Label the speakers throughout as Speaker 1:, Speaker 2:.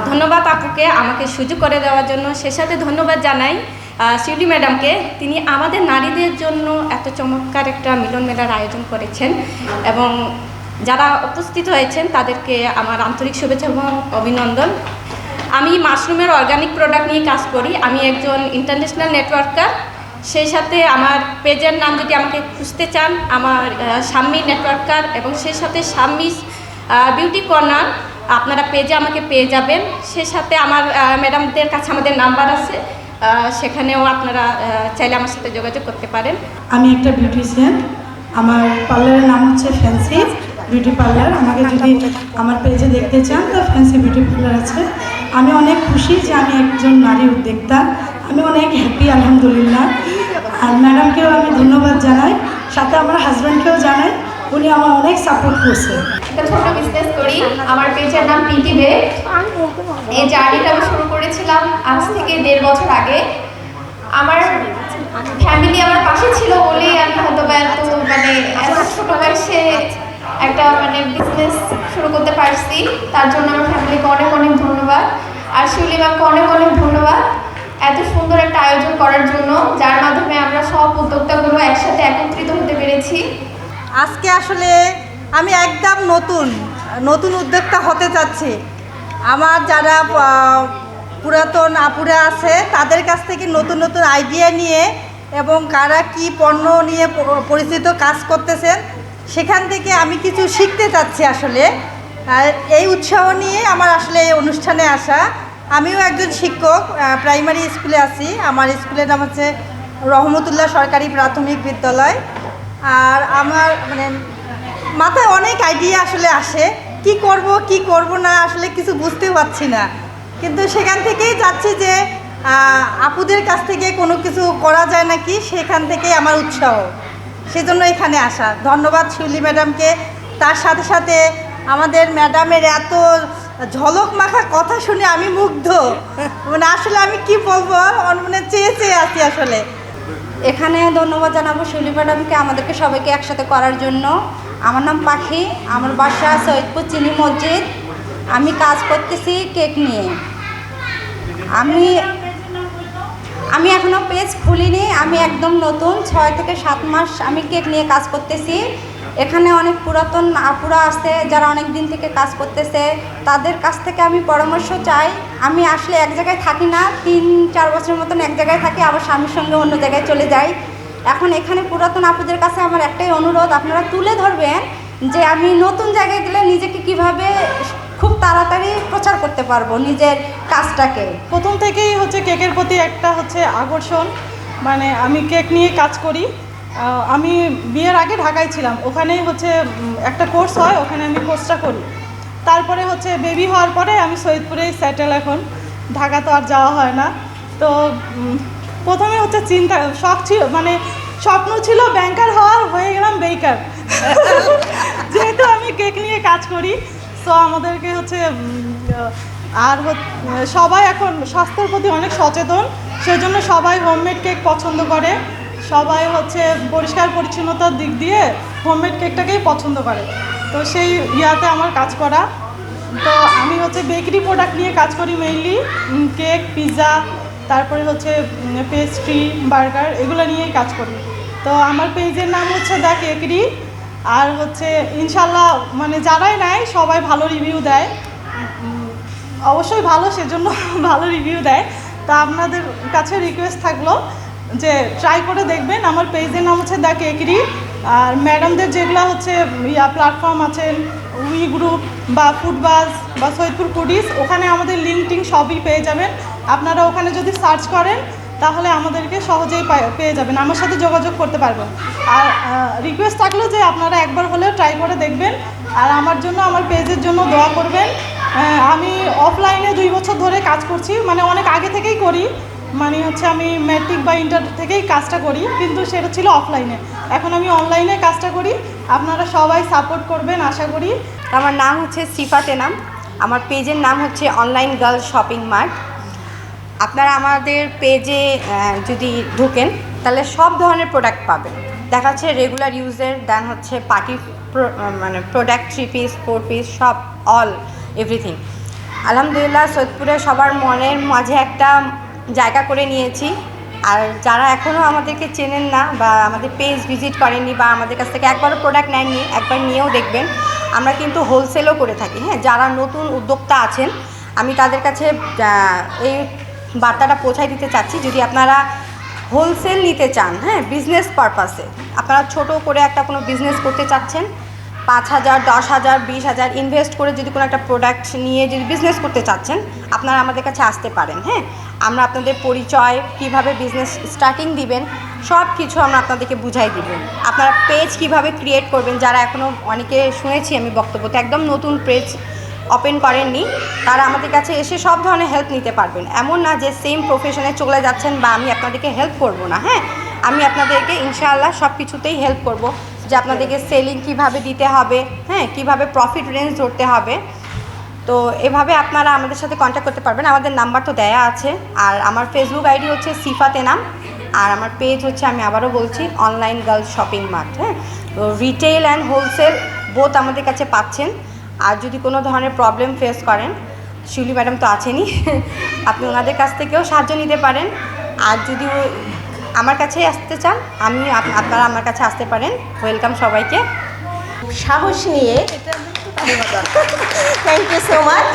Speaker 1: ধন্যবাদ আপুকে আমাকে সুযোগ করে দেওয়ার জন্য। সে সাথে ধন্যবাদ জানাই শিউলি ম্যাডামকে, তিনি আমাদের নারীদের জন্য এত চমৎকার একটা মিলন মেলার আয়োজন করেছেন এবং যারা উপস্থিত হয়েছেন তাদেরকে আমার আন্তরিক শুভেচ্ছা এবং অভিনন্দন। আমি মাশরুমের অর্গানিক প্রোডাক্ট নিয়ে কাজ করি। আমি একজন ইন্টারন্যাশনাল নেটওয়ার্কার। সেই সাথে আমার পেজের নাম যদি আমাকে খুঁজতে চান, আমার শাম্মী নেটওয়ার্কার এবং সেই সাথে শাম্মীস বিউটি কর্নার, আপনারা পেজে আমাকে পেয়ে যাবেন। সেই সাথে আমার ম্যাডামদের কাছে আমাদের নাম্বার আছে, সেখানেও আপনারা চাইলে আমার সাথে যোগাযোগ করতে পারেন।
Speaker 2: আমি একটা বিউটিশিয়ান, আমার পার্লারের নাম হচ্ছে ফ্যান্সি বিউটি পার্লার। আমাকে যদি আমার পেজে দেখতে চান তো ফ্যান্সি বিউটি পার্লার আছে। আমি অনেক খুশি যে আমি একজন নারী উদ্যোক্তা, আমি অনেক হ্যাপি আলহামদুলিল্লাহ। আর ম্যাডামকেও আমি ধন্যবাদ জানাই, সাথে আমার হাজব্যান্ডকেও জানাই, উনি আমার অনেক সাপোর্ট করছে।
Speaker 3: একটা ছোট বিজনেস করি, আমার পেজের নাম পিটি বে। এই জার্নিটা আমি শুরু করেছিলাম আজ থেকে 1.5 বছর আগে। আমার ফ্যামিলি আমার পাশে ছিল বলেই আমি হয়তো এত ছোট বয়সে একটা বিজনেস শুরু করতে পারছি। তার জন্য আমার ফ্যামিলিকে অনেক অনেক ধন্যবাদ, আর শিউলি ম্যামকে অনেক অনেক ধন্যবাদ এত সুন্দর একটা আয়োজন করার জন্য, যার মাধ্যমে আমরা সব উদ্যোক্তাগুলো একসাথে একত্রিত হতে পেরেছি।
Speaker 4: আজকে আসলে আমি একদম নতুন উদ্যোক্তা হতে চাচ্ছি। আমার যারা পুরাতন আপুরা আছে তাদের কাছ থেকে নতুন নতুন আইডিয়া নিয়ে এবং কারা কি পণ্য নিয়ে পরিচিত কাজ করতেছেন সেখান থেকে আমি কিছু শিখতে চাচ্ছি আসলে। আর এই উৎসাহ নিয়ে আমার আসলে এই অনুষ্ঠানে আসা। আমিও একজন শিক্ষক, প্রাইমারি স্কুলে আছি। আমার স্কুলের নাম হচ্ছে রহমতুল্লাহ সরকারি প্রাথমিক বিদ্যালয়। আর আমার মাথায় অনেক আইডিয়া আসলে আসে, কি করব না আসলে কিছু বুঝতে পারছি না, কিন্তু সেখান থেকেই যাচ্ছি যে আপুদের কাছ থেকে কোনো কিছু করা যায় নাকি, সেখান থেকেই আমার উৎসাহ, সেজন্য এখানে আসা। ধন্যবাদ শিউলি ম্যাডামকে। তার সাথে সাথে আমাদের ম্যাডামের এত ঝলক মাখা কথা শুনে আমি মুগ্ধ, আসলে আমি কি বলবো, চেয়ে আছি আসলে।
Speaker 5: এখানে ধন্যবাদ জানাবো শিউলি ম্যাডামকে আমাদেরকে সবাইকে একসাথে করার জন্য। আমার নাম পাখি, আমার বাসা সৈয়দপুর চিনি মসজিদ। আমি কাজ করতেছি কেক নিয়ে। আমি এখনও পেজ খুলিনি, আমি একদম নতুন, 6 থেকে 7 মাস আমি কেক নিয়ে কাজ করতেছি। এখানে অনেক পুরাতন আপুরা আছে যারা অনেক দিন থেকে কাজ করতেছে, তাদের কাছ থেকে আমি পরামর্শ চাই। আমি আসলে এক জায়গায় থাকি না, 3-4 বছরের মতন এক জায়গায় থাকি, আবার স্বামীর সঙ্গে অন্য জায়গায় চলে যাই। এখন এখানে পুরাতন আপুদের কাছে আমার একটাই অনুরোধ, আপনারা তুলে ধরবেন যে আমি নতুন জায়গায় গেলে নিজেকে কিভাবে খুব তাড়াতাড়ি প্রচার করতে পারবো নিজের কাজটাকে।
Speaker 6: প্রথম থেকেই কেকের প্রতি একটা আকর্ষণ, আমি কেক নিয়ে কাজ করি। আমি বিয়ের আগে ঢাকায় ছিলাম, ওখানেই একটা কোর্স হয়, ওখানে আমি কোর্সটা করি। তারপরে বেবি হওয়ার পরে আমি সৈয়দপুরেই সেটেল। এখন ঢাকা তো আর যাওয়া হয় না। তো প্রথমে শখ ছিল, স্বপ্ন ছিল ব্যাংকার হওয়ার, হয়ে গেলাম বেকার। যেহেতু আমি কেক নিয়ে কাজ করি, তো আমাদেরকে আর সবাই এখন স্বাস্থ্যের প্রতি অনেক সচেতন, সেজন্য সবাই হোমমেড কেক পছন্দ করে। সবাই পরিষ্কার পরিচ্ছন্নতার দিক দিয়ে হোমমেড কেকটাকেই পছন্দ করে। তো সেই ইয়াতে আমার কাজ করা। তো আমি বেকারি প্রোডাক্ট নিয়ে কাজ করি, মেইনলি কেক, পিৎজা, তারপরে পেস্ট্রি, বার্গার, এগুলো নিয়েই কাজ করি। তো আমার পেজের নাম দ্য কেকরি। আর ইনশাল্লাহ যারাই নেয় সবাই ভালো রিভিউ দেয়, অবশ্যই ভালো, সেজন্য ভালো রিভিউ দেয়। তা আপনাদের কাছে রিকোয়েস্ট থাকলো যে ট্রাই করে দেখবেন। আমার পেজের নাম দ্য কেকরি। আর ম্যাডামদের যেগুলো প্ল্যাটফর্ম আছে, উই গ্রুপ বা ফুডবাজ বা সৈয়দপুর ফুডিস, ওখানে আমাদের লিঙ্ক সবই পেয়ে যাবেন। আপনারা ওখানে যদি সার্চ করেন তাহলে আমাদেরকে সহজেই পেয়ে যাবেন, আমার সাথে যোগাযোগ করতে পারবেন। আর রিকোয়েস্ট থাকলো যে আপনারা একবার হলেও ট্রাই করে দেখবেন, আর আমার জন্য, আমার পেজের জন্য দোয়া করবেন। আমি অফলাইনে 2 বছর ধরে কাজ করছি, অনেক আগে থেকেই করি, আমি ম্যাট্রিক বা ইন্টার থেকেই কাজটা করি, কিন্তু সেটা ছিল অফলাইনে। এখন আমি অনলাইনে কাজটা করি। আপনারা সবাই সাপোর্ট করবেন আশা করি।
Speaker 5: আমার নাম সিফাত এনাম, আমার পেজের নাম অনলাইন গার্ল শপিং মার্ট। আপনারা আমাদের পেজে যদি ঢোকেন তাহলে সব ধরনের প্রোডাক্ট পাবেন। দেখা যাচ্ছে রেগুলার ইউজের, দেন পার্টি প্রোডাক্ট, 3 পিস 4 পিস, সব অল এভরিথিং। আলহামদুলিল্লাহ সৈয়দপুরে সবার মনের মাঝে একটা জায়গা করে নিয়েছি। আর যারা এখনও আমাদেরকে চেনেন না বা আমাদের পেজ ভিজিট করেননি বা আমাদের কাছ থেকে একবারও প্রোডাক্ট নেননি, একবার নিয়েও দেখবেন। আমরা কিন্তু হোলসেলও করে থাকি। হ্যাঁ, যারা নতুন উদ্যোক্তা আছেন আমি তাদের কাছে এই বার্তাটা পৌঁছায় দিতে চাচ্ছি, যদি আপনারা হোলসেল নিতে চান, হ্যাঁ, বিজনেস পারপাসে আপনারা ছোট করে একটা কোনো বিজনেস করতে চাচ্ছেন, 5,000, 10,000, 20,000 ইনভেস্ট করে যদি কোনো একটা প্রোডাক্ট নিয়ে যদি বিজনেস করতে চাচ্ছেন, আপনারা আমাদের কাছে আসতে পারেন। হ্যাঁ, আমরা আপনাদের পরিচয়, কিভাবে বিজনেস স্টার্টিং দিবেন, সব কিছু আমরা আপনাদেরকে বুঝাই দিবেন। আপনারা পেজ কিভাবে ক্রিয়েট করবেন, যারা এখনও অনেকে শুনেছি আমি বক্তব্যতে একদম নতুন পেজ ওপেন করেননি, তারা আমাদের কাছে এসে সব ধরনের হেল্প নিতে পারবেন। এমন না যে সেম প্রফেশনে চলে যাচ্ছেন বা আমি আপনাদেরকে হেল্প করব না। হ্যাঁ, আমি আপনাদেরকে ইনশাআল্লাহ সব কিছুতেই হেল্প করব, যে আপনাদেরকে সেলিং কিভাবে দিতে হবে, হ্যাঁ, কিভাবে প্রফিট রেঞ্জ ধরতে হবে। তো এভাবে আপনারা আমাদের সাথে কন্ট্যাক্ট করতে পারবেন। আমাদের নাম্বার তো দেয়া আছে। আর আমার ফেসবুক আইডি হচ্ছে সিফাত এনাম, আর আমার পেজ হচ্ছে, আমি আবারও বলছি, অনলাইন গার্লস শপিং মার্ট। হ্যাঁ, তো রিটেল অ্যান্ড হোলসেল বোথ আমাদের কাছে পাচ্ছেন। আর যদি কোনো ধরনের প্রবলেম ফেস করেন, শিউলি ম্যাডাম তো আছেনই, আপনি ওনাদের কাছ থেকেও সাহায্য নিতে পারেন। আর যদি আমার কাছে আসতে চান, আপনারা আমার কাছে আসতে পারেন। ওয়েলকাম সবাইকে।
Speaker 7: সাহস নিয়ে, থ্যাংক ইউ সো মাচ।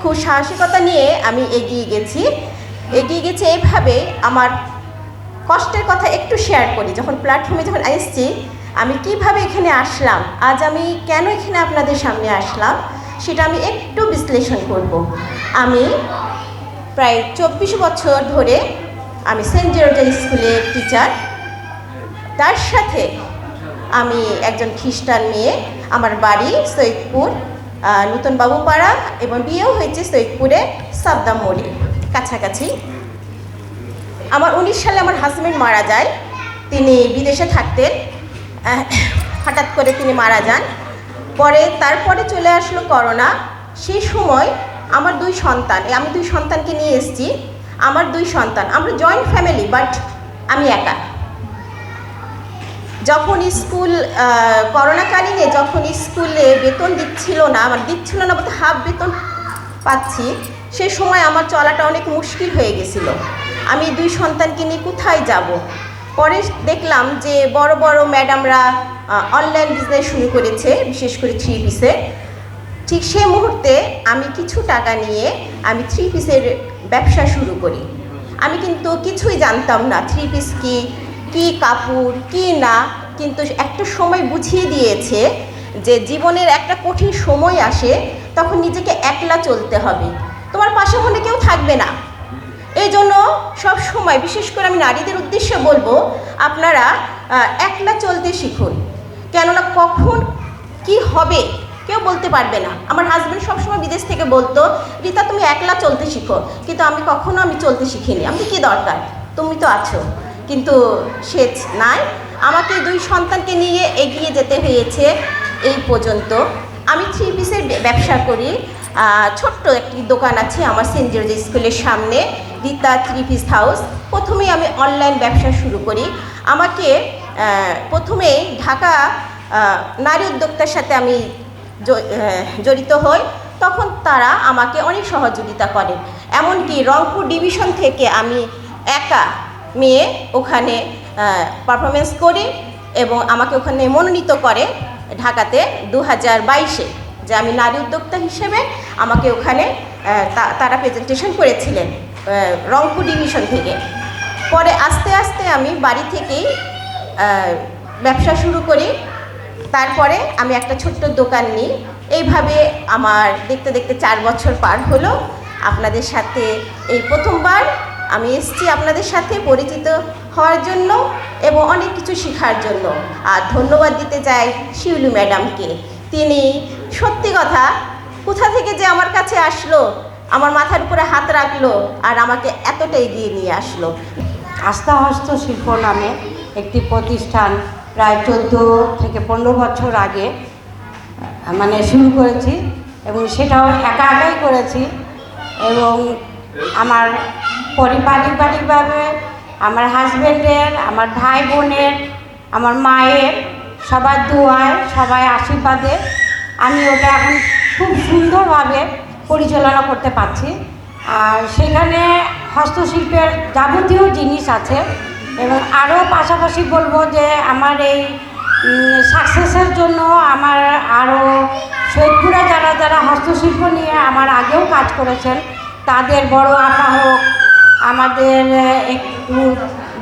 Speaker 7: খুব সাহসিকতা নিয়ে আমি এগিয়ে গেছি এইভাবে। আমার কষ্টের কথা একটু শেয়ার করি। যখন প্ল্যাটফর্মে যখন এসেছি, আমি কিভাবে এখানে আসলাম, আজ আমি কেন এখানে আপনাদের সামনে আসলাম, সেটা আমি একটু বিশ্লেষণ করব। আমি প্রায় 24 বছর ধরে আমি সেন্ট জর্জেস স্কুলের টিচার। তার সাথে আমি একজন খ্রিস্টান মেয়ে। আমার বাড়ি সৈয়দপুর নতুন বাবুপাড়া এবং বিয়েও হয়েছে সৈয়দপুরে সাদ্দাম মোড়ে কাছাকাছি। আমার 19 সালে আমার হাজব্যান্ড মারা যায়। তিনি বিদেশে থাকতেন, হঠাৎ করে তিনি মারা যান। তারপরে চলে আসলো করোনা। সেই সময় আমার 2 সন্তান, আমি 2 সন্তানকে নিয়ে এসেছি। আমার 2 সন্তান, আমরা জয়েন্ট ফ্যামিলি, বাট আমি একা। যখন স্কুল করোনাকালীনে যখন স্কুলে বেতন দিচ্ছিল না বলতে হাফ বেতন পাচ্ছি, সেই সময় আমার চলাটা অনেক মুশকিল হয়ে গেছিল। আমি 2 সন্তানকে নিয়ে কোথায় যাব। পরে দেখলাম যে বড় বড় ম্যাডামরা অনলাইন বিজনেস শুরু করেছে, বিশেষ করে 3 পিসের। ঠিক সেই মুহূর্তে আমি কিছু টাকা নিয়ে আমি 3 পিসের ব্যবসা শুরু করি। আমি কিন্তু কিছুই জানতাম না 3 পিস কি কাপড় কি না, কিন্তু একটা সময় বুঝিয়ে দিয়েছে যে জীবনের একটা কঠিন সময় আসে, তখন নিজেকে একলা চলতে হবে, তোমার পাশে হলে কেউ থাকবে না। এই জন্য সব সময়, বিশেষ করে আমি নারীদের উদ্দেশ্যে বলবো, আপনারা একলা চলতে শিখুন। কেননা কখন কি হবে কেউ বলতে পারবে না। আমার হাজব্যান্ড সবসময় বিদেশ থেকে বলতো, রিতা তুমি একলা চলতে শিখো, কিন্তু আমি চলতে শিখিনি। আমি কি দরকার, তুমি তো আছো। কিন্তু সে নাই, আমাকে 2 সন্তানকে নিয়ে এগিয়ে যেতে হয়েছে এই পর্যন্ত। আমি 3 পিসের ব্যবসা করি। ছোট্ট একটি দোকান আছে আমার সেন্ট জর্জেস স্কুলের সামনে, রিতা 3 পিস হাউস। প্রথমেই আমি অনলাইন ব্যবসা শুরু করি। আমাকে প্রথমেই ঢাকা নারী উদ্যোক্তার সাথে আমি জড়িত হই। তখন তারা আমাকে অনেক সহযোগিতা করেন। এমনকি রংপুর ডিভিশন থেকে আমি একা মেয়ে ওখানে পারফরমেন্স করি এবং আমাকে ওখানে মনোনীত করে ঢাকাতে 2022-এ, যে আমি নারী উদ্যোক্তা হিসেবে আমাকে ওখানে তারা প্রেজেন্টেশন করেছিলেন রংপুর ডিভিশন থেকে। পরে আস্তে আস্তে আমি বাড়ি থেকেই ব্যবসা শুরু করি। তারপরে আমি একটা ছোট্ট দোকান নিই। এইভাবে আমার দেখতে দেখতে 4 বছর পার হলো। আপনাদের সাথে এই প্রথমবার আমি এসেছি আপনাদের সাথে পরিচিত হওয়ার জন্য এবং অনেক কিছু শেখার জন্য। আর ধন্যবাদ দিতে চাই শিউলি ম্যাডামকে। তিনি সত্যি কথা, কোথা থেকে যে আমার কাছে আসলো, আমার মাথার উপরে হাত রাখলো আর আমাকে এতটা এগিয়ে নিয়ে আসলো।
Speaker 8: আস্থা হস্তশিল্প নামে একটি প্রতিষ্ঠান প্রায় 14 থেকে 15 বছর আগে শুরু করেছি এবং সেটাও একাই করেছি। এবং আমার পারিবারিকভাবে আমার হাজব্যান্ডের, আমার ভাই বোনের, আমার মায়ের সবার দোয়ায়, সবাই আশীর্বাদে আমি ওটা এখন খুব সুন্দরভাবে পরিচালনা করতে পারছি। আর সেখানে হস্তশিল্পের যাবতীয় জিনিস আছে। এবং আরও পাশাপাশি বলবো যে আমার এই সাকসেসের জন্য আমার আরও সৈয়দপুরে যারা যারা হস্তশিল্প নিয়ে আমার আগেও কাজ করেছেন, তাদের বড় আপা হোক, আমাদের একটু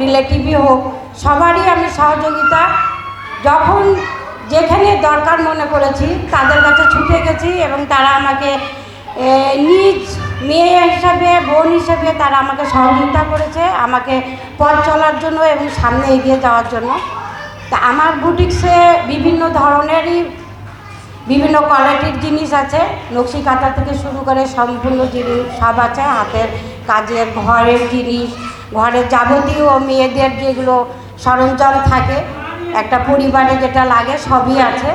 Speaker 8: রিলেটিভই হোক, সবারই আমি সহযোগিতা যখন যেখানে দরকার মনে করেছি তাদের কাছে ছুটে গেছি। এবং তারা আমাকে নিজ মেয়ে হিসাবে, বোন হিসাবে তারা আমাকে সহযোগিতা করেছে, আমাকে পথ চলার জন্য এবং সামনে এগিয়ে যাওয়ার জন্য। তা আমার বুটিক্সে বিভিন্ন ধরনেরই বিভিন্ন কোয়ালিটির জিনিস আছে, নকশি কাঁথা থেকে শুরু করে সম্পূর্ণ জিনিস সব আছে, হাতের কাজের, ঘরের জিনিস, ঘরের যাবতীয় মেয়েদের যেগুলো সরঞ্জাম থাকে একটা পরিবারে যেটা লাগে সবই আছে।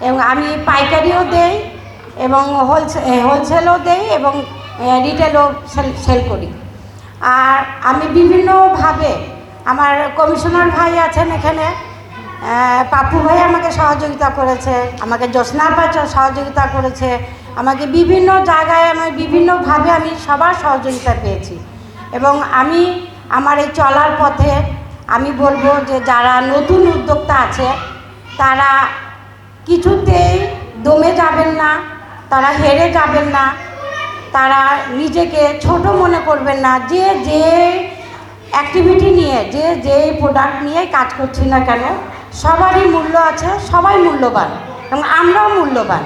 Speaker 8: এবং আমি পাইকারিও দেই এবং হোলসেলও দেই এবং রিটেলও সেল করি। আর আমি বিভিন্নভাবে, আমার কমিশনার ভাই আছেন এখানে, পাপ্পু ভাই আমাকে সহযোগিতা করেছে, আমাকে জ্যোৎস্না সহযোগিতা করেছে, আমাকে বিভিন্ন জায়গায় আমি বিভিন্নভাবে আমি সবার সহযোগিতা পেয়েছি। এবং আমি আমার এই চলার পথে আমি বলবো যে যারা নতুন উদ্যোক্তা আছে তারা কিছুতেই দমে যাবেন না, তারা হেরে যাবেন না, তারা নিজেকে ছোট মনে করবেন না। যে যে অ্যাক্টিভিটি নিয়ে, যে যে প্রোডাক্ট নিয়ে কাজ করছি না কেন, সবারই মূল্য আছে, সবাই মূল্যবান এবং আমরাও মূল্যবান।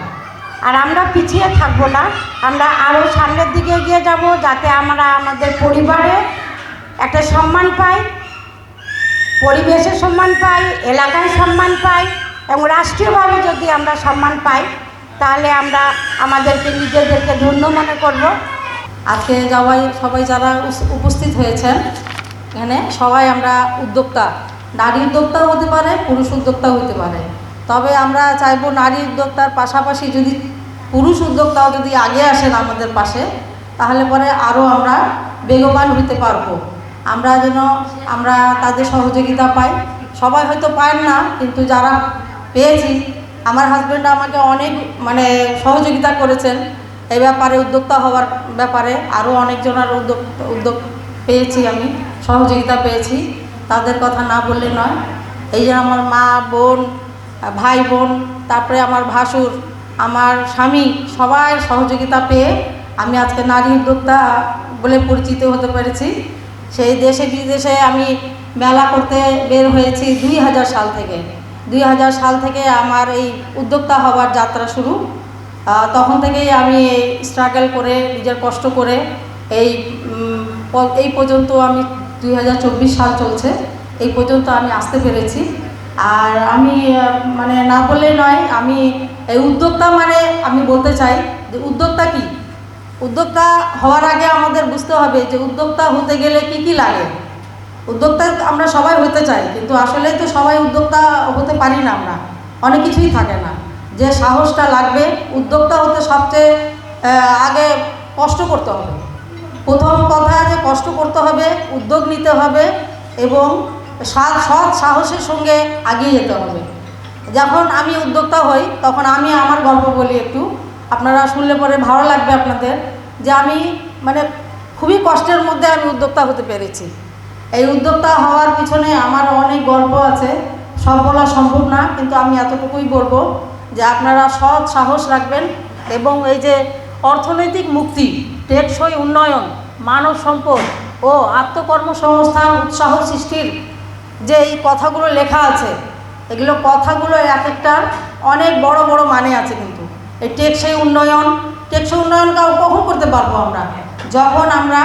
Speaker 8: আর আমরা পিছিয়ে থাকবো না, আমরা আরও সামনের দিকে এগিয়ে যাব, যাতে আমরা আমাদের পরিবারে একটা সম্মান পাই, পরিবেশে সম্মান পাই, এলাকায় সম্মান পাই এবং রাষ্ট্রীয়ভাবে যদি আমরা সম্মান পাই তাহলে আমরা আমাদেরকে নিজেদেরকে ধন্য মনে করব।
Speaker 9: আজকে সবাই যারা উপস্থিত হয়েছেন এখানে, সবাই আমরা উদ্যোক্তা, নারী উদ্যোক্তাও হতে পারে, পুরুষ উদ্যোক্তাও হতে পারে। তবে আমরা চাইবো নারী উদ্যোক্তার পাশাপাশি যদি পুরুষ উদ্যোক্তাও যদি আগে আসেন আমাদের পাশে, তাহলে পরে আরও আমরা বেগবান হতে পারবো। আমরা তাদের সহযোগিতা পাই। সবাই হয়তো পান না, কিন্তু যারা পেয়েছি, আমার হাজব্যান্ড আমাকে অনেক সহযোগিতা করেছেন এই ব্যাপারে, উদ্যোক্তা হওয়ার ব্যাপারে। আরও অনেকজনের উদ্যোগ পেয়েছি, আমি সহযোগিতা পেয়েছি, তাদের কথা না বললে নয়। এই যে আমার মা, বোন, ভাই বোন, তারপরে আমার ভাসুর, আমার স্বামী, সবাই সহযোগিতা পেয়ে আমি আজকে নারী উদ্যোক্তা বলে পরিচিত হতে পেরেছি। সেই দেশে বিদেশে আমি মেলা করতে বের হয়েছি 2000 সাল থেকে। 2000 সাল থেকে আমার এই উদ্যোক্তা হওয়ার যাত্রা শুরু। তখন থেকেই আমি স্ট্রাগল করে, নিজের কষ্ট করে এই পর্যন্ত আমি 2024 সাল চলছে, এই পর্যন্ত আমি আসতে পেরেছি। আর আমি না বললেই নয়, আমি এই উদ্যোক্তা আমি বলতে চাই যে উদ্যোক্তা কি। উদ্যোক্তা হওয়ার আগে আমাদের বুঝতে হবে যে উদ্যোক্তা হতে গেলে কি কি লাগে। উদ্যোক্তা আমরা সবাই হতে চাই, কিন্তু আসলেই তো সবাই উদ্যোক্তা হতে পারি না, আমরা অনেক কিছুই থাকে না। যে সাহসটা লাগবে উদ্যোক্তা হতে, সবচেয়ে আগে কষ্ট করতে হবে। প্রথম কথা যে কষ্ট করতে হবে, উদ্যোগ নিতে হবে এবং সৎ সাহসের সঙ্গে এগিয়ে যেতে হবে। যখন আমি উদ্যোক্তা হই তখন আমি আমার গল্প বলি একটু, আপনারা শুনলে পরে ভালো লাগবে আপনাদের, যে আমি খুবই কষ্টের মধ্যে আমি উদ্যোক্তা হতে পেরেছি। এই উদ্যোক্তা হওয়ার পিছনে আমার অনেক গল্প আছে, সব বলা সম্ভব না, কিন্তু আমি এতটুকুই বলবো যে আপনারা সৎ সাহস রাখবেন এবং এই যে অর্থনৈতিক মুক্তি, টেকসই উন্নয়ন, মানব সম্পদ ও আত্মকর্মসংস্থান উৎসাহ সৃষ্টির যে এই কথাগুলো লেখা আছে, এগুলো কথাগুলো এক একটা অনেক বড় বড় মানে আছে। কিন্তু এই টেকসই উন্নয়ন কখন করতে পারবো আমরা? যখন আমরা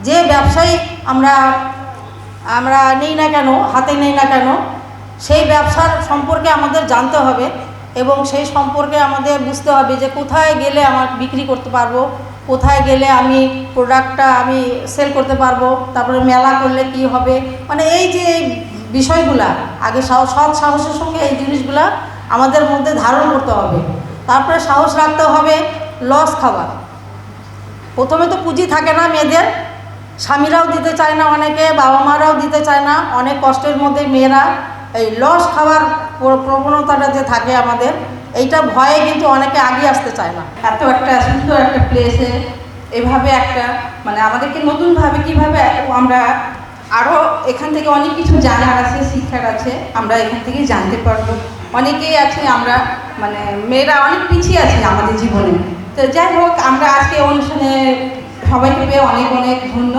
Speaker 9: যে ব্যবসায়ী আমরা নেই না কেন, হাতে নেই না কেন, সেই ব্যবসার সম্পর্কে আমাদের জানতে হবে এবং সেই সম্পর্কে আমাদের বুঝতে হবে যে কোথায় গেলে আমার বিক্রি করতে পারবো, কোথায় গেলে আমি প্রোডাক্টটা আমি সেল করতে পারবো, তারপরে মেলা করলে কি হবে, এই যে বিষয়গুলা আগে সৎ সাহসের সঙ্গে এই জিনিসগুলা আমাদের মধ্যে ধারণ করতে হবে। তারপরে সাহস রাখতে হবে লস খাওয়া। প্রথমে তো পুঁজি থাকে না মেয়েদের, স্বামীরাও দিতে চায় না, অনেকে বাবা মারাও দিতে চায় না, অনেক কষ্টের মধ্যে মেয়েরা এই লস খাওয়ার প্রবণতাটা যে থাকে আমাদের, এইটা ভয়ে কিন্তু অনেকে আগে আসতে চায় না। এত একটা সুন্দর একটা প্লেসে এভাবে একটা মানে আমাদেরকে নতুনভাবে কীভাবে আমরা আরও এখান থেকে অনেক কিছু জানার আছে, শিক্ষার আছে, আমরা এখান থেকে জানতে পারবো। অনেকেই আছে আমরা মানে মেয়েরা অনেক পিছিয়ে আছি আমাদের জীবনে। তো যাই হোক, আমরা আজকে অনুষ্ঠানে সবাইকে পেয়ে অনেক অনেক ধন্য।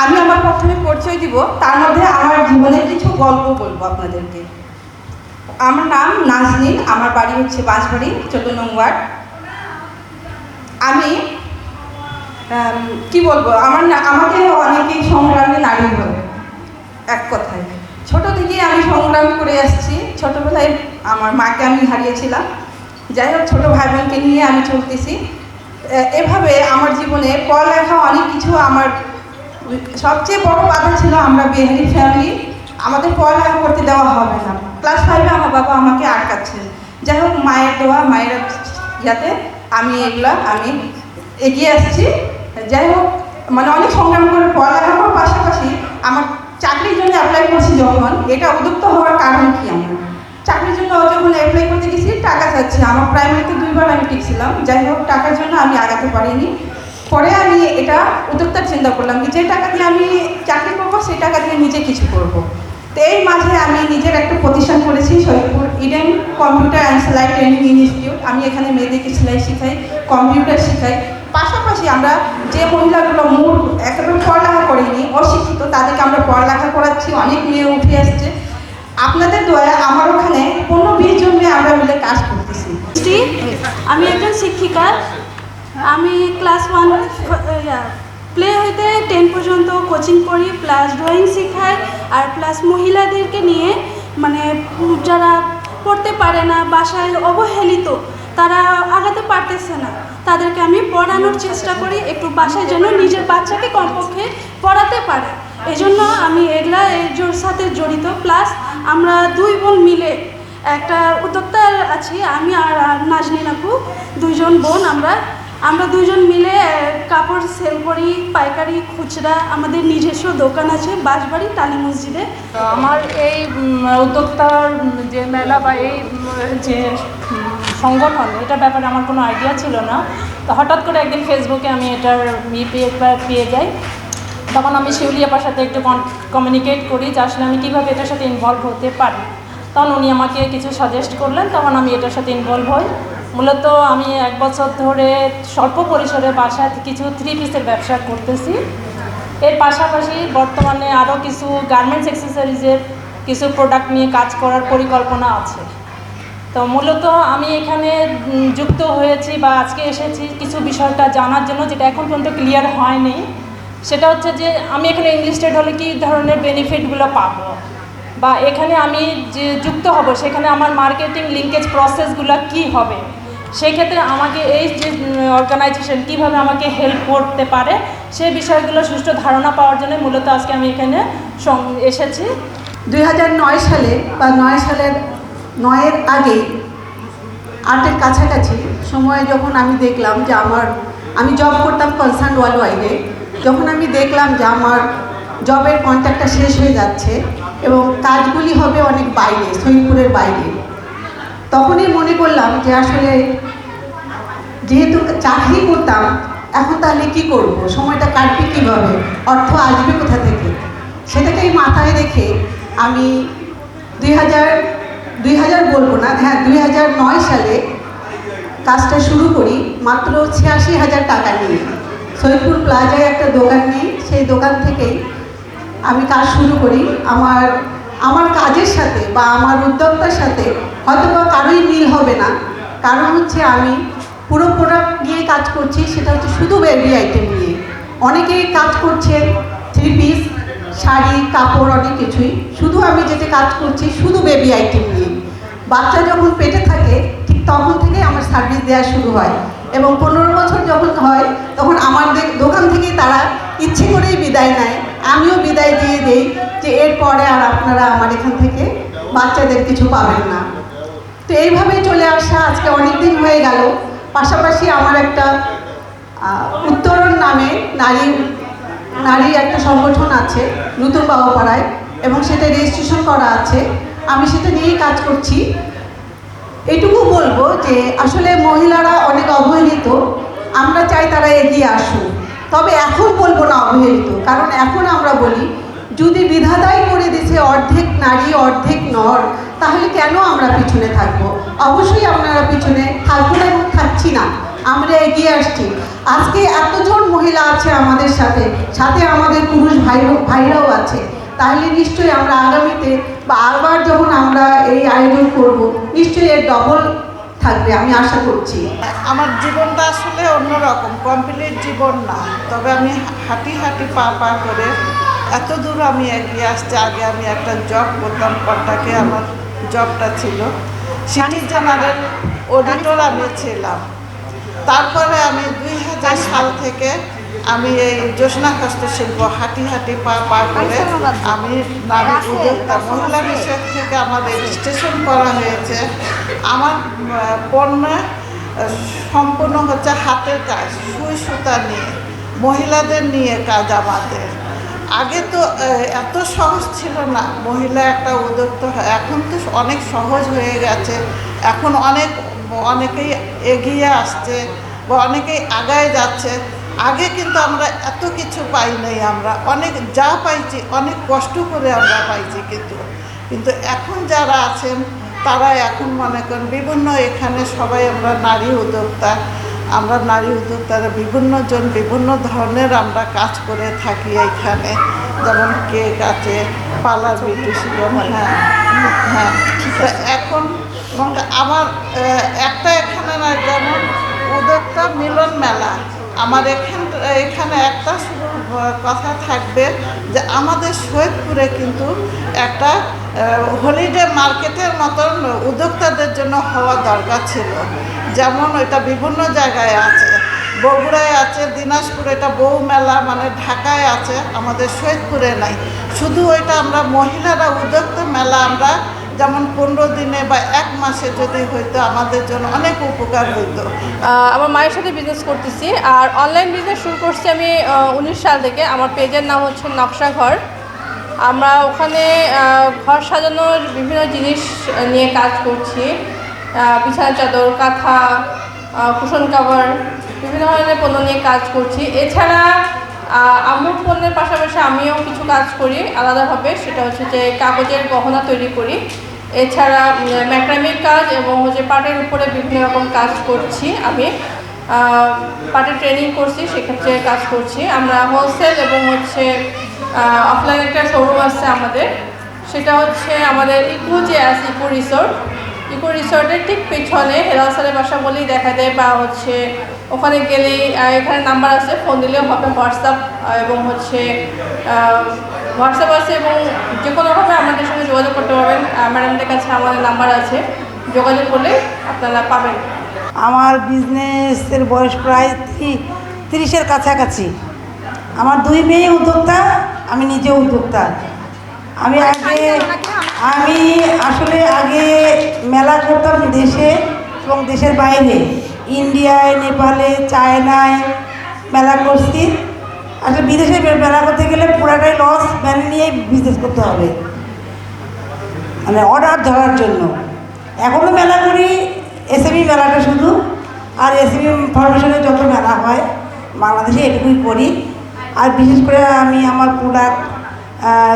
Speaker 9: আমি আমার প্রথমে পরিচয় দিব, তার মধ্যে আমার জীবনের কিছু গল্প বলবো আপনাদেরকে। আমার নাম নাজনীন, আমার বাড়ি হচ্ছে বাঁশবাড়ি 14 নং ওয়ার্ড। আমি কি বলবো, আমাকে অনেকেই সংগ্রামী নারী বলে, এক কথায়। ছোট থেকে আমি সংগ্রাম করে আসছি। ছোটবেলায় আমার মাকে আমি হারিয়েছিলাম। যাই হোক, ছোটো ভাই বোনকে নিয়ে আমি চলতেছি। এভাবে আমার জীবনে পড়ালেখা অনেক কিছু, আমার সবচেয়ে বড় বাধা ছিল আমরা বিহারি ফ্যামিলি, আমাদের পড়ালেখা করতে দেওয়া হবে না। ক্লাস 5-এ আমার বাবা আমাকে আটকাচ্ছেন। যাই হোক, মায়ের দোয়া, মায়ের যাতে আমি আমি এগিয়ে আসছি। যাই হোক, মানে অনেক সংগ্রাম করে পড়ালেখা করার পাশাপাশি আমার চাকরির জন্য অ্যাপ্লাই করছি যখন, এটা উদ্যুক্ত হওয়ার কারণ কি, আমরা চাকরির জন্য যখন অ্যাপ্লাই করতে গেছি টাকা চাচ্ছি। আমার প্রাইমারিতে 2 বার আমি টিকছিলাম। যাই হোক, টাকার জন্য আমি আগাতে পারিনি। পরে আমি এটা উদ্যোক্তার চিন্তা করলাম যে টাকা দিয়ে আমি চাকরি করবো, সেই টাকা দিয়ে নিজে কিছু করব। তো এই মাঝে আমি নিজের একটা প্রতিষ্ঠান করেছি, সৈয়দপুর ইডেন কম্পিউটার অ্যান্ড সেলাই ট্রেনিং ইনস্টিটিউট। আমি এখানে মেয়েদেরকে সেলাই শেখাই, কম্পিউটার শেখাই। পাশাপাশি আমরা যে মহিলাগুলো একেবারে পড়ালেখা করেনি, অশিক্ষিত, তাদেরকে আমরা পড়ালেখা করাচ্ছি। অনেক মেয়ে উঠে আসছে। আপনাদের দয়া আমার ওখানে 15-20 জন মেয়ে আমরা মিলে কাজ করতেছি।
Speaker 10: আমি একজন শিক্ষিকা। আমি ক্লাস 1 প্লে হইতে 10 পর্যন্ত কোচিং করি, প্লাস ড্রয়িং শেখাই, আর প্লাস মহিলাদেরকে নিয়ে মানে যারা পড়তে পারে না, বাসায় অবহেলিত, তারা আগাতে পারতেছে না, তাদেরকে আমি পড়ানোর চেষ্টা করি, একটু বাসায় যেন নিজের বাচ্চাকে কমপক্ষে পড়াতে পারে। এই জন্য আমি এগুলা এর সাথে জড়িত। প্লাস আমরা 2 বোন মিলে একটা উদ্যোক্তা আছি, আমি আর নাজনীন আপু, 2 জন বোন। আমরা 2 জন মিলে কাপড় সেল করি, পাইকারি, খুচরা। আমাদের নিজস্ব দোকান আছে বাঁশবাড়ি টালি মসজিদে।
Speaker 11: আমার এই উদ্যোক্তার যে মেলা বা এই যে সংগঠন, এটার ব্যাপারে আমার কোনো আইডিয়া ছিল না। তো হঠাৎ করে একদিন ফেসবুকে আমি এটার পেয়ে যাই। তখন আমি শিউলি আপার সাথে একটু কমিউনিকেট করি যে আসলে আমি কীভাবে এটার সাথে ইনভলভ হতে পারি। তখন উনি আমাকে কিছু সাজেস্ট করলেন, তখন আমি এটার সাথে ইনভলভ হই। মূলত আমি 1 বছর ধরে স্বল্প পরিসরে বাসায় কিছু 3 পিসের ব্যবসা করতেছি। এর পাশাপাশি বর্তমানে আরও কিছু গার্মেন্টস অ্যাক্সেসরিজের কিছু প্রোডাক্ট নিয়ে কাজ করার পরিকল্পনা আছে। তো মূলত আমি এখানে যুক্ত হয়েছি বা আজকে এসেছি কিছু বিষয়টা জানার জন্য, যেটা এখন পর্যন্ত ক্লিয়ার হয়নি। সেটা হচ্ছে যে আমি এখানে ইনলিস্টেড হলে কী ধরনের বেনিফিটগুলো পাবো, বা এখানে আমি যে যুক্ত হব সেখানে আমার মার্কেটিং লিঙ্কেজ প্রসেসগুলো কি হবে, সেই ক্ষেত্রে আমাকে এই যে অর্গানাইজেশন কীভাবে আমাকে হেল্প করতে পারে, সেই বিষয়গুলো সুষ্ঠু ধারণা পাওয়ার জন্য মূলত আজকে আমি এখানে এসেছি।
Speaker 12: 2009 সালে বা 9 সালের 9-এর আগে 8-এর কাছাকাছি সময়ে যখন আমি দেখলাম যে আমি জব করতাম কনসার্ন ওয়ার্ল্ড ওয়াইডে, যখন আমি দেখলাম যে আমার জবের কন্ট্রাক্টটা শেষ হয়ে যাচ্ছে এবং কাজগুলি হবে অনেক বাইরে, সৈয়দপুরের বাইরে, তখনই মনে করলাম যে আসলে যেহেতু চাকরি করতাম, এখন তাহলে কি করব, সময়টা কাটবে কীভাবে, অর্থ আসবে কোথা থেকে, সেটাকেই মাথায় রেখে আমি 2000 বলবো না, হ্যাঁ 2009 সালে কাজটা শুরু করি মাত্র 86,000 টাকা নিয়ে। সৈয়দপুর প্লাজায় একটা দোকান নেই, সেই দোকান থেকেই আমি কাজ শুরু করি। আমার কাজের সাথে বা আমার উদ্যোক্তার সাথে হয়তো বা কারোই মিল হবে না, কারণ হচ্ছে আমি পুরো প্রোডাক্ট নিয়ে কাজ করছি, সেটা হচ্ছে শুধু বেবি আইটেম নিয়ে। অনেকেই কাজ করছেন 3 পিস, শাড়ি, কাপড়, অনেক কিছুই। শুধু আমি যেটা কাজ করছি শুধু বেবি আইটেম নিয়ে। বাচ্চা যখন পেটে থাকে ঠিক তখন থেকে আমার সার্ভিস দেওয়া শুরু হয়, এবং 15 বছর যখন হয় তখন আমার দোকান থেকেই তারা ইচ্ছে করেই বিদায় নেয়। আমিও বিদায় দিয়ে দিই যে এরপরে আর আপনারা আমার এখান থেকে বাচ্চাদের কিছু পাবেন না। তো এইভাবেই চলে আসা আজকে অনেক দিন হয়ে গেল। পাশাপাশি আমার একটা উত্তরণ নামে নারী একটা সংগঠন আছে নতুন বাবুপাড়ায়, এবং সেটা রেজিস্ট্রেশন করা আছে। আমি সেটা নিয়েই কাজ করছি। এটুকু বলবো যে আসলে মহিলারা অনেক অবহেলিত, আমরা চাই তারা এগিয়ে আসুক। তবে এখন বলবো না অবহেলিত, কারণ এখন আমরা বলি যদি বিধাতাই করে দিছে অর্ধেক নারী অর্ধেক নর, তাহলে কেন আমরা পিছনে থাকবো? অবশ্যই আপনারা পিছনে থাকবো না এবং থাকছি না, আমরা এগিয়ে আসছি। আজকে এতজন মহিলা আছে আমাদের সাথে, সাথে আমাদের পুরুষ ভাইরাও আছে, তাহলে নিশ্চয়ই আমরা আগামীতে বা আবার যখন আমরা এই আয়োজন করব নিশ্চয়ই এর ডবল থাকবে, আমি আশা করছি।
Speaker 6: আমার জীবনটা আসলে অন্যরকম, কমপ্লিট জীবন না, তবে আমি হাঁটি হাঁটি পা করে এত দূর আমি এগিয়ে আসছি। আগে আমি একটা জব করতাম, কটকে আমার জবটা ছিল, সিটি জেনারেল অডিটর আমি ছিলাম। তারপরে আমি 2000 সাল থেকে আমি এই জ্যোৎস্না হস্তশিল্প হাঁটি হাঁটি পা করে আমি নারী উদ্যোক্তা, মহিলা বিষয় থেকে আমার রেজিস্ট্রেশন করা হয়েছে। আমার পণ্য সম্পূর্ণ হচ্ছে হাতের কাজ, সুই সুতা নিয়ে, মহিলাদের নিয়ে কাজ আমাদের। আগে তো এত সহজ ছিল না মহিলা একটা উদ্যোক্তা হয়, এখন তো অনেক সহজ হয়ে গেছে। এখন অনেকেই এগিয়ে আসছে বা অনেকেই আগায় যাচ্ছে। আগে কিন্তু আমরা এত কিছু পাই নাই, আমরা অনেক যা পাইছি অনেক কষ্ট করে আমরা পাইছি, কিন্তু এখন যারা আছেন তারা এখন মনে করেন বিভিন্ন, এখানে সবাই আমরা নারী উদ্যোক্তারা বিভিন্ন ধরনের আমরা কাজ করে থাকি এখানে, যেমন কেক আছে, পার্লার বিউটিশিয়ান। হ্যাঁ এখন আমার এখানে না, যেমন উদ্যোক্তা মিলন মেলা, আমার এখানে একটা শুধু কথা থাকবে যে আমাদের সৈয়দপুরে কিন্তু একটা হলিডে মার্কেটের মতন উদ্যোক্তাদের জন্য হওয়া দরকার ছিল। যেমন ওইটা বিভিন্ন জায়গায় আছে, বগুড়ায় আছে, দিনাজপুরে এটা বউ মেলা, মানে ঢাকায় আছে, আমাদের সৈয়দপুরে নাই। শুধু ওইটা আমরা মহিলারা উদ্যোক্তা মেলা আমরা যেমন 15 দিনে বা 1 মাসে যদি হইতো আমাদের জন্য অনেক উপকার হইতো।
Speaker 1: আমার মায়ের সাথে বিজনেস করতেছি, আর অনলাইন বিজনেস শুরু করছি আমি 19 সাল থেকে। আমার পেজের নাম হচ্ছে নকশা ঘর। আমরা ওখানে ঘর সাজানোর বিভিন্ন জিনিস নিয়ে কাজ করছি, বিছানা চাদর, কাঁথা, কুশন কাভার, বিভিন্ন ধরনের পণ্য নিয়ে কাজ করছি। এছাড়া আম্মুর পণ্যের পাশাপাশি আমিও কিছু কাজ করি আলাদাভাবে, সেটা হচ্ছে যে কাগজের গহনা তৈরি করি। এছাড়া ম্যাক্রামির কাজ এবং হচ্ছে পাটের উপরে বিভিন্ন রকম কাজ করছি। আমি পাটের ট্রেনিং করছি, সেক্ষেত্রে কাজ করছি। আমরা হোলসেল এবং হচ্ছে অফলাইন একটা শোরুম আছে আমাদের, সেটা হচ্ছে আমাদের ইকো রিসোর্টের ঠিক পেছনে হেরাসালের বাসা বলেই দেখা যায়, বা হচ্ছে ওখানে গেলেই এখানে নাম্বার আছে, ফোন দিলেও হবে, হোয়াটসঅ্যাপ আছে, এবং যে কোনোভাবে আমাদের সঙ্গে যোগাযোগ করতে পারবেন। ম্যাডামদের কাছে আমাদের নাম্বার আছে, যোগাযোগ করলে আপনারা পাবেন।
Speaker 2: আমার বিজনেসের বয়স প্রায় 30-এর কাছাকাছি। আমার 2 মেয়ে উদ্যোক্তা, আমি নিজে উদ্যোক্তা। আমি আসলে আগে মেলা করতাম দেশে এবং দেশের বাইরে, ইন্ডিয়ায়, নেপালে, চায়নায় মেলা করছি। আসলে বিদেশে মেলা করতে গেলে পুরাটাই লস, ম্যান নিয়ে বিজনেস করতে হবে, মানে অর্ডার ধরার জন্য। এখনও মেলা করি, এসএমই মেলাটা শুধু, আর এসএমই ফাউন্ডেশনে যত মেলা হয় বাংলাদেশে এটুকুই করি। আর বিশেষ করে আমি আমার প্রোডাক্ট,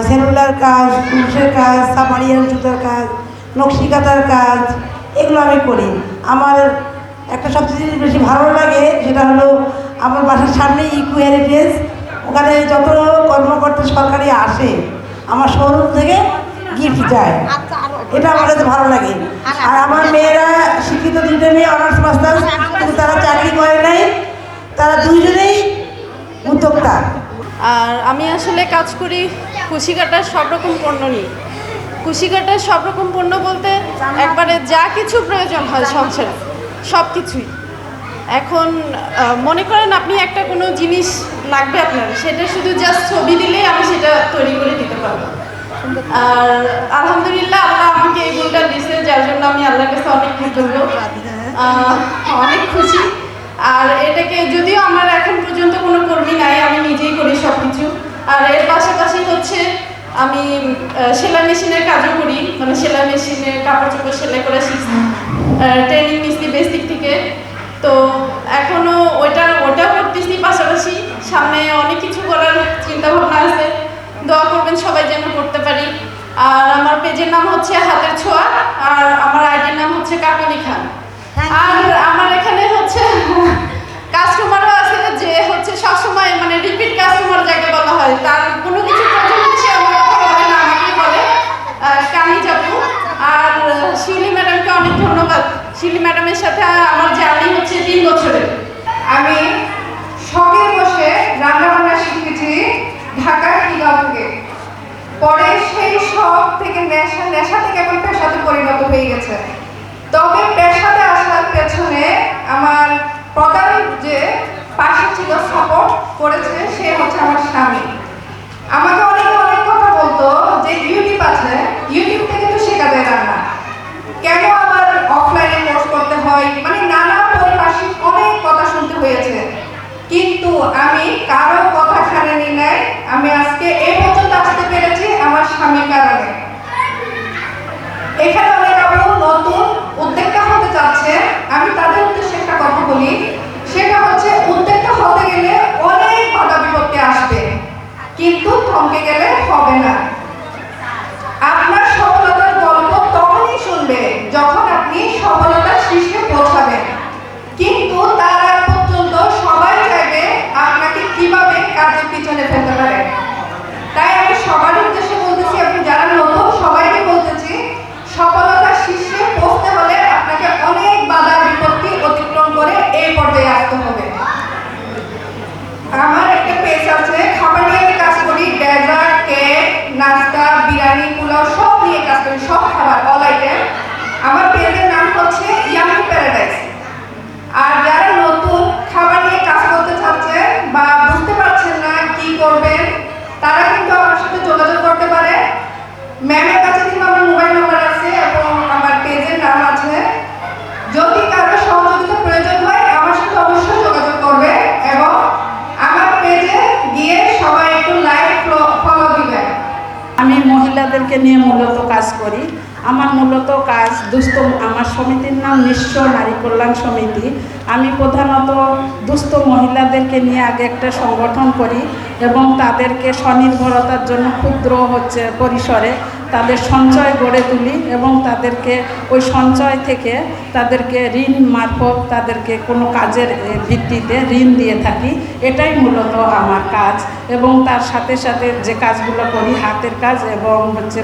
Speaker 2: সেলুলার কাজ, কুরুশের কাজ, সামারিয়ান জুতার কাজ, নকশিকাতার কাজ, এগুলো আমি করি। আমার একটা সবচেয়ে বেশি ভালো লাগে সেটা হলো আমার বাসার সামনে ইকো হেরিটেজ, ওখানে যত কর্মকর্তা সরকারি আসে আমার শোরুম থেকে গিফট যায়, এটা আমার কাছে ভালো লাগে। আর আমার মেয়েরা শিক্ষিত, 2টা মেয়ে অনার্স মাস্টার্স, কিন্তু তারা চাকরি করে নাই, তারা 2জনেই উদ্যোক্তা।
Speaker 1: আর আমি আসলে কাজ করি কুশিকাটার সব রকম পণ্য নিয়ে। কুশিকাটার সব রকম পণ্য বলতে একবারে যা কিছু প্রয়োজন হয় সংসারে সব কিছুই। এখন মনে করেন আপনি একটা কোনো জিনিস লাগবে আপনার, সেটা শুধু জাস্ট ছবি দিলেই আমি সেটা তৈরি করে দিতে পারবো। আর আলহামদুলিল্লাহ আল্লাহ আমাকে এই গুণটা দিয়েছে, যার জন্য আমি আল্লাহর কাছে অনেক কৃতজ্ঞ, অনেক খুশি। আর এটাকে যদিও আমার এখন পর্যন্ত কোনো কর্মী নাই, আমি নিজেই করি সব কিছু। আর এর পাশাপাশি হচ্ছে আমি সেলাই মেশিনের কাজও করি, মানে সেলাই মেশিনে কাপড় চোপড় সেলাই করা শিখছি।
Speaker 11: ট্রেনিং নিচ্ছি বেসিক থেকে। তো এখনও ওটা করতেছি, পাশাপাশি সামনে অনেক কিছু করার চিন্তা ভাবনা আছে। দোয়া করবেন সবাই যেন করতে পারি। আর আমার পেজের নাম হচ্ছে হাতের ছোঁয়া, আর আমার আইডির নাম হচ্ছে কাকলি খান। আর আমার এখানে হচ্ছে কাস্টমারও আছে যে হচ্ছে সবসময় মানে রিপিট কাস্টমার যাকে বলা হয়, তার কোনো কিছু প্রথম হচ্ছে আমার কথা বলে না, আমাকে বলে কানি যাবো। আর শিউলি ম্যাডামকে অনেক ধন্যবাদ। শিউলি ম্যাডামের সাথে আমার জার্নি হচ্ছে 3 বছরের।
Speaker 3: আমি শখের বসে রান্নাবান্না শিখেছি ঢাকার খিলগাঁও থেকে। পরে সেই শখ থেকে নেশা থেকে এখন পেশাতে পরিণত হয়ে গেছে। তবে পেশাতে আসার পেছনে আমার প্রধান যে পাশে ছিল, সাপোর্ট করেছে, সে হচ্ছে আমার স্বামী। আমাকে অনেকে অনেক কথা বলতো যে ইউটিউব আছে, ইউটিউব থেকে তো শেখা যায় রান্না, কেন আবার অফলাইনে কোর্স করতে হয়, মানে নানা পারিপার্শ্বিক অনেক কথা শুনতে হয়েছে। কিন্তু আমি কারো কথা শুনিনি নাই। আমি আজকে এই পর্যন্ত আসতে পেরেছি আমার স্বামীর কারণে। এখানে অনেক আপু নতুন উদ্যোক্তা হতে চাচ্ছে, আমি তাদের উদ্দেশ্যে একটা কথা বলি, সেটা হচ্ছে উদ্যোক্তা হতে গেলে অনেক বাধা বিপত্তি আসবে, কিন্তু থমকে গেলে হবে না। আপনার সফলতার গল্প তখনই শুনবে যখন আপনি সফলতার শীর্ষে পৌঁছাবেন, কিন্তু তার আগ পর্যন্ত সবাই চাইবে আপনাকে কিভাবে কাজের পিছনে ফেলতে পারে। তাই আমি সবার উদ্দেশ্যে বলতেছি, আপনি যারা নতুন সবাইকে বলতেছি, সফলতার শীর্ষে পৌঁছতে হলে আপনাকে অনেক বাধা বিপত্তি অতিক্রম করে এই পর্যায়ে আসতে হবে। আমার একটা পেজ আছে, খাবার নিয়ে আমি কাজ করি, ডেজার্ট, কেক, নাস্তা, বিরিয়ানি, পোলাও সব নিয়ে কাজ করি, সব খাবার অল আইটেম। আমার পেজের নাম হচ্ছে ইয়ামি প্যারাডাইস। আর যারা নতুন খাবার নিয়ে কাজ করতে চাচ্ছে বা বুঝতে পারছেন না কি করবেন, তারা কিন্তু আমার সাথে যোগাযোগ করতে পারে। ম্যামের কাছে কিন্তু আমার মোবাইল নাম্বার আছে এবং আমার পেজের নাম আছে। যদি কারো সহযোগিতা প্রয়োজন হয় আমার সাথে অবশ্যই যোগাযোগ করবে এবং আমার পেজে গিয়ে সবাই একটু লাইক ফলো দিবেন।
Speaker 9: আমি মহিলাদেরকে নিয়ে মূলত কাজ করি। আমার মূলত কাজ দুস্থ, আমার সমিতির নাম নিঃস্ব নারী কল্যাণ সমিতি। আমি প্রধানত দুস্থ মহিলাদেরকে নিয়ে আগে একটা সংগঠন করি এবং তাদেরকে স্বনির্ভরতার জন্য ক্ষুদ্র পরিসরে তাদের সঞ্চয় গড়ে তুলি এবং তাদেরকে ওই সঞ্চয় থেকে তাদেরকে ঋণ মারফত তাদেরকে কোনো কাজের ভিত্তিতে ঋণ দিয়ে থাকি। এটাই মূলত আমার কাজ। এবং তার সাথে সাথে যে কাজগুলো করি হাতের কাজ এবং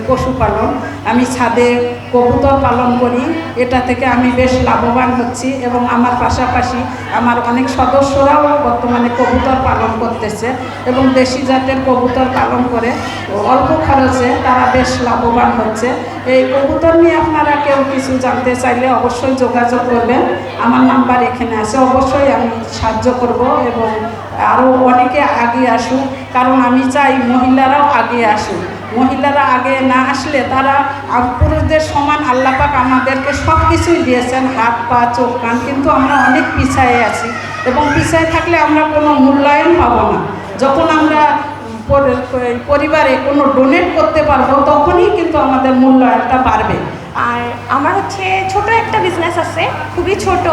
Speaker 9: পশুপালন। আমি ছাদে কবুতর পালন করি, এটা থেকে আমি বেশ লাভবান হচ্ছি এবং আমার পাশাপাশি আমার অনেক সদস্যরাও বর্তমানে কবুতর পালন করতেছে এবং দেশি জাতের কবুতর পালন করে অল্প খরচে তারা বেশ লাভবান হচ্ছে। এই কবুতর নিয়ে আপনারা কেউ কিছু জানতে চাইলে অবশ্যই যোগাযোগ করবেন, আমার নাম্বার এখানে আছে। অবশ্যই আমি সাহায্য করব এবং আরও অনেকে আগে আসুক, কারণ আমি চাই মহিলারাও আগে আসুক। মহিলারা আগে না আসলে তারা পুরুষদের সমান আল্লাহ পাক আমাদেরকে সব কিছুই দিয়েছেন, হাত পা চোখ কান, কিন্তু আমরা অনেক পিছায়ে আছি এবং পিছায় থাকলে আমরা কোনো মূল্যায়ন পাবো না। যখন আমরা পরিবারে কোনো ডোনেট করতে পারবো তখনই কিন্তু আমাদের মূল্যায়নটা বাড়বে।
Speaker 13: আর আমার হচ্ছে ছোট একটা বিজনেস আছে, খুবই ছোট।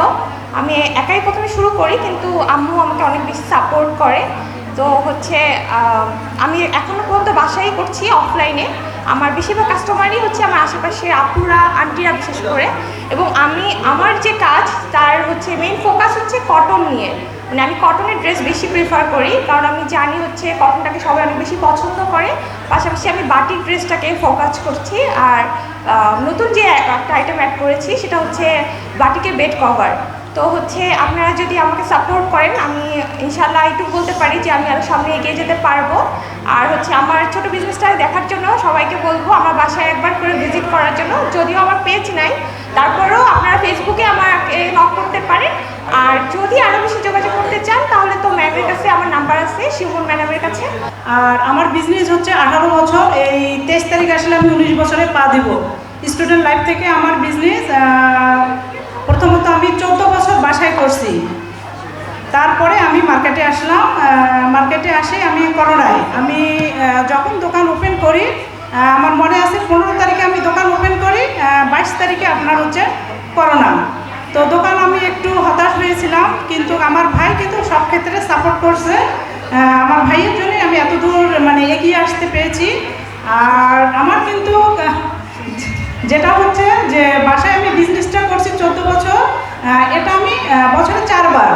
Speaker 13: আমি একাই প্রথমে শুরু করি, কিন্তু আম্মু আমাকে অনেক বেশি সাপোর্ট করে। তো হচ্ছে আমি এখনও পর্যন্ত বাসায় করছি অফলাইনে। আমার বেশিরভাগ কাস্টমারই হচ্ছে আমার আশেপাশে আপুরা আন্টিরা বিশেষ করে। এবং আমার যে কাজ তার হচ্ছে মেইন ফোকাস হচ্ছে কটন নিয়ে। মানে আমি কটনের ড্রেস বেশি প্রেফার করি, কারণ আমি জানি হচ্ছে কটনটাকে সবাই অনেক বেশি পছন্দ করে। পাশাপাশি আমি বাটিক ড্রেসটাকে ফোকাস করছি। আর নতুন যে একটা আইটেম অ্যাড করেছি সেটা হচ্ছে বাটিকের বেড কভার। তো হচ্ছে আপনারা যদি আমাকে সাপোর্ট করেন, আমি ইনশাল্লাহ একটু বলতে পারি যে আমি আরও সামনে এগিয়ে যেতে পারবো। আর হচ্ছে আমার ছোট বিজনেসটা দেখার জন্য সবাইকে বলবো আমার বাসায় একবার করে ভিজিট করার জন্য। যদিও আমার পেজ নাই, তারপরেও আপনারা ফেসবুকে আমাকে নক করতে পারেন। আর যদি আরও বেশি যোগাযোগ করতে চান তাহলে তো ম্যামের কাছে আমার নাম্বার আছে, শিমুন ম্যাডামের কাছে।
Speaker 2: আর আমার বিজনেস হচ্ছে 18 বছর, এই 23 তারিখ আসলে আমি 19 বছরে পা দিব। স্টুডেন্ট লাইফ থেকে আমার বিজনেস প্রথমত আমি 14 বছর বাসায় করছি, তারপরে আমি মার্কেটে আসলাম। মার্কেটে আসে আমি করোনায় আমি যখন দোকান ওপেন করি, আমার মনে আছে 15 তারিখে আমি দোকান ওপেন করি, 22 তারিখে আপনার হচ্ছে
Speaker 6: করোনা, তো দোকান আমি একটু হতাশ হয়েছিলাম, কিন্তু আমার ভাই কিন্তু সব ক্ষেত্রে সাপোর্ট করছে। আমার ভাইয়ের জন্যই আমি এত দূর মানে এগিয়ে আসতে পেরেছি। আর আমার কিন্তু যেটা হচ্ছে যে বাসায় আমি বিজনেসটা করছি 14 বছর, এটা আমি বছরে 4 বার।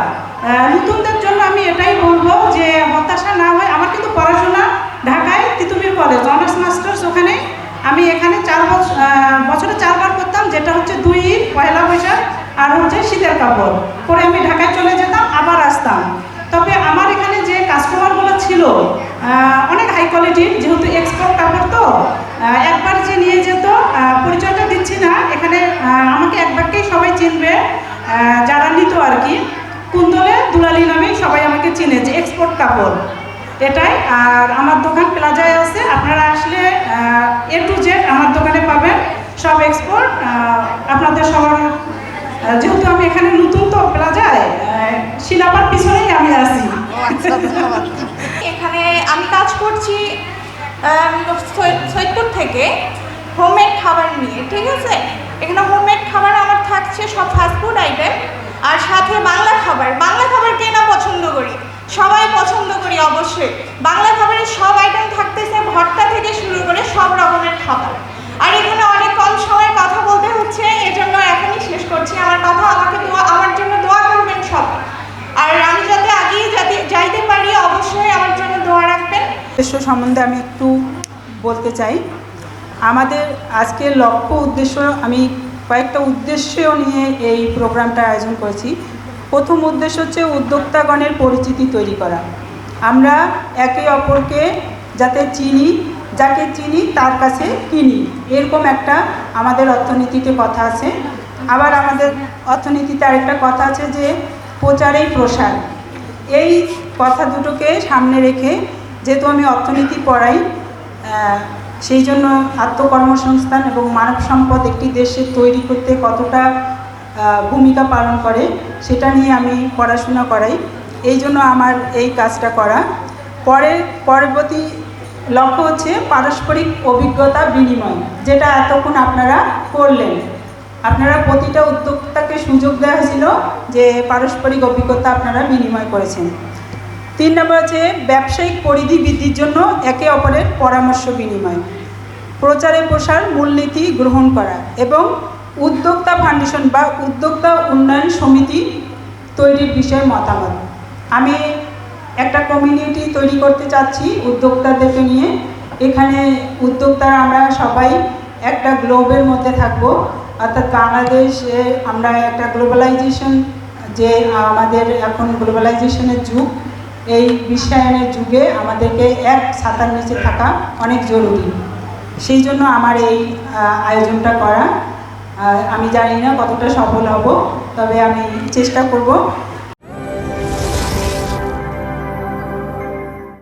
Speaker 6: নতুনদের জন্য আমি এটাই বলবো যে হতাশা না হয়। আমার কিন্তু পড়াশোনা ঢাকায় তিতুমির কলেজ অনার্স মাস্টার্স, ওখানে আমি এখানে বছরে 4 বার করতাম, যেটা হচ্ছে 2 ঈদ, পয়লা বৈশাখ আর হচ্ছে শীতের কাপড় পরে আমি ঢাকায় চলে যেতাম, আবার আসতাম। তবে আমার এখানে যে কাস্টমারগুলো ছিল অনেক হাই কোয়ালিটির, যেহেতু এক্সপোর্ট কাপড়, তো একবার যে নিয়ে যেত, পরিচয়টা দিচ্ছি না এখানে, আমাকে এক বাক্যেই সবাই চিনবে যারা নিত আর কি, কুন্দলে দুলালি নামেই সবাই আমাকে চিনে, যে এক্সপোর্ট কাপড় এটাই। আর আমার দোকান প্লাজায় আছে, আপনারা আসলে A to Z আমার দোকানে পাবেন, সব এক্সপোর্ট। আপনাদের সবার, যেহেতু আমি এখানে নতুন তো প্লাজায়, শিলাপার পিছনেই আমি আছি।
Speaker 13: এখানে আমি কাজ করছি সৈয়দপুর থেকে হোমমেড খাবার নিয়ে, ঠিক আছে। এখানে হোমমেড খাবার আমার থাকছে সব ফাস্টফুড আইটেম, আর সাথে বাংলা খাবার। বাংলা খাবার কে না পছন্দ করি, সবাই পছন্দ করি অবশ্যই। বাংলা খাবারের সব আইটেম থাকতেছে, ভর্তা থেকে শুরু করে সব রকমের খাবার। আর এখানে অনেক কম সময় কথা বলতে হচ্ছে, এজন্য এখনই শেষ করছি আমার কথা। আমার জন্য দোয়া করবেন সব, আর আমি যাতে আগিয়ে যাইতে পারি, অবশ্যই আমার জন্য দোয়া রাখবেন।
Speaker 14: উদ্দেশ্য সম্বন্ধে আমি একটু বলতে চাই। আমাদের আজকের লক্ষ্য উদ্দেশ্য, আমি কয়েকটা উদ্দেশ্য নিয়ে এই প্রোগ্রামটা আয়োজন করেছি। প্রথম উদ্দেশ্য হচ্ছে উদ্যোক্তাগণের পরিচিতি তৈরি করা। আমরা একে অপরকে যাতে চিনি, যাকে চিনি তার কাছে কিনি, এরকম একটা আমাদের অর্থনীতিতে কথা আছে। আবার আমাদের অর্থনীতিতে আরেকটা কথা আছে যে প্রচারেই প্রসার। এই কথা দুটোকে সামনে রেখে, যেহেতু আমি অর্থনীতি পড়াই, সেই জন্য আত্মকর্মসংস্থান এবং মানব সম্পদ একটি দেশে তৈরি করতে কতটা ভূমিকা পালন করে সেটা নিয়ে আমি পড়াশোনা করাই। এই জন্য আমার এই কাজটা করা। পরবর্তী লক্ষ্য হচ্ছে পারস্পরিক অভিজ্ঞতা বিনিময়, যেটা এতক্ষণ আপনারা করলেন। আপনারা প্রতিটা উদ্যোক্তাকে সুযোগ দেওয়া হয়েছিল যে পারস্পরিক অভিজ্ঞতা আপনারা বিনিময় করেছেন। 3 নম্বর হচ্ছে ব্যবসায়িক পরিধি বৃদ্ধির জন্য একে অপরের পরামর্শ বিনিময়, প্রচারে প্রসার মূলনীতি গ্রহণ করা এবং উদ্যোক্তা ফাউন্ডেশন বা উদ্যোক্তা উন্নয়ন সমিতি তৈরির বিষয়ে মতামত। আমি একটা কমিউনিটি তৈরি করতে চাচ্ছি উদ্যোক্তাদেরকে নিয়ে। এখানে উদ্যোক্তারা আমরা সবাই একটা গ্লোবের মধ্যে থাকব, অর্থাৎ বাংলাদেশে আমরা একটা গ্লোবালাইজেশন, যে আমাদের এখন গ্লোবালাইজেশনের যুগ, এই বিশ্বায়নের যুগে আমাদেরকে এক ছাতার নিচে থাকা অনেক জরুরি। সেই জন্য আমার এই আয়োজনটা করা। আমি জানি না কতটা সফল হব, তবে আমি চেষ্টা করব।